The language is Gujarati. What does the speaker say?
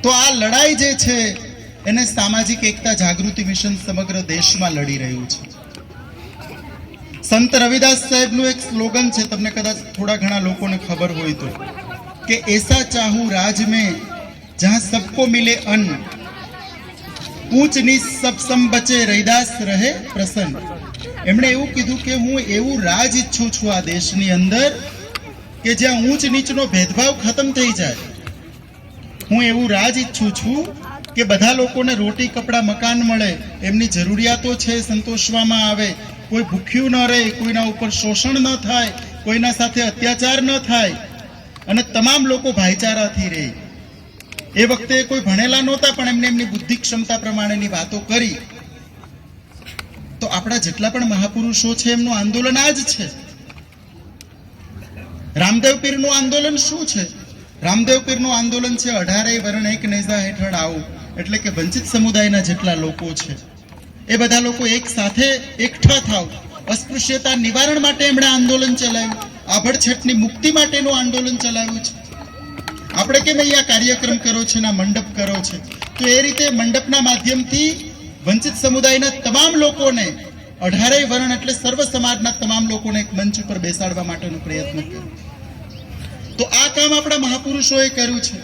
તો આ લડાઈ જે છે એને સામાજિક એકતા જાગૃતિ મિશન સમગ્ર દેશમાં લડી રહ્યું છે. સંત રવિદાસ સાહેબનું એક સ્લોગન છે, તમને કદાચ થોડા ઘણા લોકોને ખબર હોય તો, કે એસા ચાહું રાજ में जहां सबको मिले अन्न, ऊंच नीच सब सम बचे रैदास रहे प्रसन्न. એમણે એવું કીધું કે હું એવું રાજ ઈચ્છું છું આ દેશની અંદર કે જ્યાં ઊંચ નીચનો ભેદભાવ ખતમ થઈ જાય. હું એવું રાજ ઈચ્છું છું કે બધા લોકોને રોટી કપડાં મકાન મળે, એમની જરૂરિયાતો છે સંતોષવામાં આવે, કોઈ ભૂખ્યું ન રહે, કોઈના ઉપર શોષણ ન થાય, કોઈના સાથે અત્યાચાર ન થાય અને તમામ લોકો ભાઈચારાથી રહે. એ વખતે કોઈ ભણેલા નહોતા પણ એમને એમની બુદ્ધિ ક્ષમતા પ્રમાણેની વાતો કરી. તો આપણા જેટલા પણ મહાપુરુષો છે એમનું આંદોલન આ જ છે. રામદેવ પીરનું આંદોલન શું છે? રામદેવ પીરનું આંદોલન છે 18 વર્ણ એક નેજા હેઠળ આવો, એટલે કે વંચિત સમુદાયના જેટલા લોકો છે એ બધા લોકો એક સાથે એકઠા થાવ. અસ્પૃશ્યતા નિવારણ માટે એમણે આંદોલન ચલાવ્યું, આભડછટની મુક્તિ માટેનું આંદોલન ચલાવ્યું છે. આપણે કેમ અહીંયા કાર્યક્રમ કરો છે ને મંડપ કરો છે, તો એ રીતે મંડપના માધ્યમથી વંચિત સમુદાયના તમામ લોકોને 18 વર્ણ એટલે સર્વ સમાજના તમામ લોકોને એક મંચ ઉપર બેસાડવા માટેનો પ્રયત્ન કર્યો. તો આ કામ આપણા મહાપુરુષોએ કર્યું છે.